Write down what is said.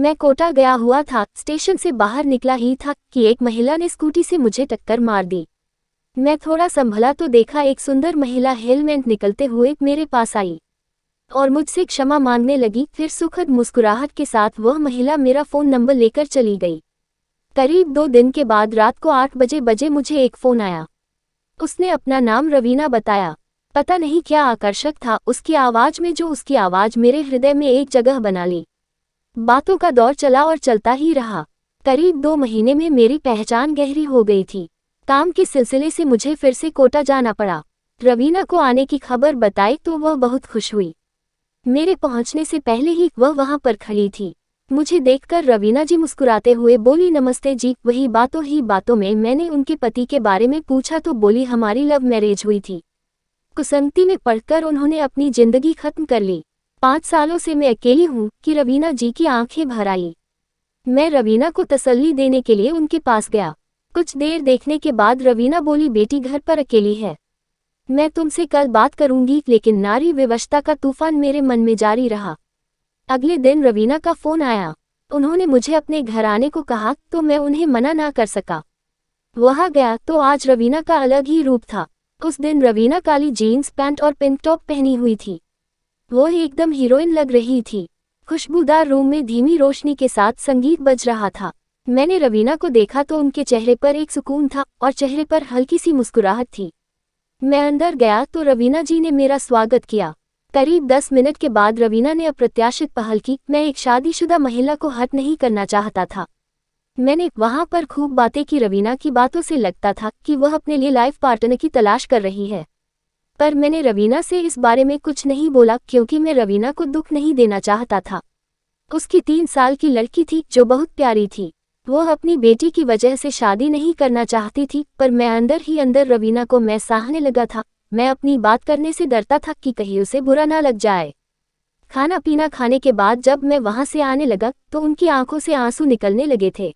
मैं कोटा गया हुआ था। स्टेशन से बाहर निकला ही था कि एक महिला ने स्कूटी से मुझे टक्कर मार दी। मैं थोड़ा संभला तो देखा एक सुंदर महिला हेलमेट निकलते हुए मेरे पास आई और मुझसे क्षमा मांगने लगी। फिर सुखद मुस्कुराहट के साथ वह महिला मेरा फ़ोन नंबर लेकर चली गई। करीब 2 दिन के बाद रात को 8 बजे मुझे एक फ़ोन आया। उसने अपना नाम रवीना बताया। पता नहीं क्या आकर्षक था उसकी आवाज़ में, जो उसकी आवाज़ मेरे हृदय में एक जगह बना ली। बातों का दौर चला और चलता ही रहा। करीब 2 महीने में मेरी पहचान गहरी हो गई थी। काम के सिलसिले से मुझे फिर से कोटा जाना पड़ा। रवीना को आने की खबर बताई तो वह बहुत खुश हुई। मेरे पहुंचने से पहले ही वह वहां पर खड़ी थी। मुझे देखकर रवीना जी मुस्कुराते हुए बोली, नमस्ते जी। वही बातों में मैंने उनके पति के बारे में पूछा तो बोली, हमारी लव मैरिज हुई थी। कुसंगति में पड़कर उन्होंने अपनी जिंदगी खत्म कर ली। 5 सालों से मैं अकेली हूँ कि रवीना जी की आंखें भर आई। मैं रवीना को तसल्ली देने के लिए उनके पास गया। कुछ देर देखने के बाद रवीना बोली, बेटी घर पर अकेली है, मैं तुमसे कल बात करूंगी। लेकिन नारी विवशता का तूफान मेरे मन में जारी रहा। अगले दिन रवीना का फोन आया। उन्होंने मुझे अपने घर आने को कहा तो मैं उन्हें मना ना कर सका। वहां गया तो आज रवीना का अलग ही रूप था। उस दिन रवीना काली जीन्स पैंट और पिंक टॉप पहनी हुई थी। वो एकदम हीरोइन लग रही थी। खुशबूदार रूम में धीमी रोशनी के साथ संगीत बज रहा था। मैंने रवीना को देखा तो उनके चेहरे पर एक सुकून था और चेहरे पर हल्की सी मुस्कुराहट थी। मैं अंदर गया तो रवीना जी ने मेरा स्वागत किया। करीब 10 मिनट के बाद रवीना ने अप्रत्याशित पहल की। मैं एक शादीशुदा महिला को हर्ट नहीं करना चाहता था। मैंने वहां पर खूब बातें की। रवीना की बातों से लगता था कि वह अपने लिए लाइफ पार्टनर की तलाश कर रही है, पर मैंने रवीना से इस बारे में कुछ नहीं बोला क्योंकि मैं रवीना को दुख नहीं देना चाहता था। उसकी 3 साल की लड़की थी जो बहुत प्यारी थी। वो अपनी बेटी की वजह से शादी नहीं करना चाहती थी, पर मैं अंदर ही अंदर रवीना को मैं चाहने लगा था। मैं अपनी बात करने से डरता था कि कहीं उसे बुरा ना लग जाए। खाना पीना खाने के बाद जब मैं वहां से आने लगा तो उनकी आंखों से आंसू निकलने लगे थे।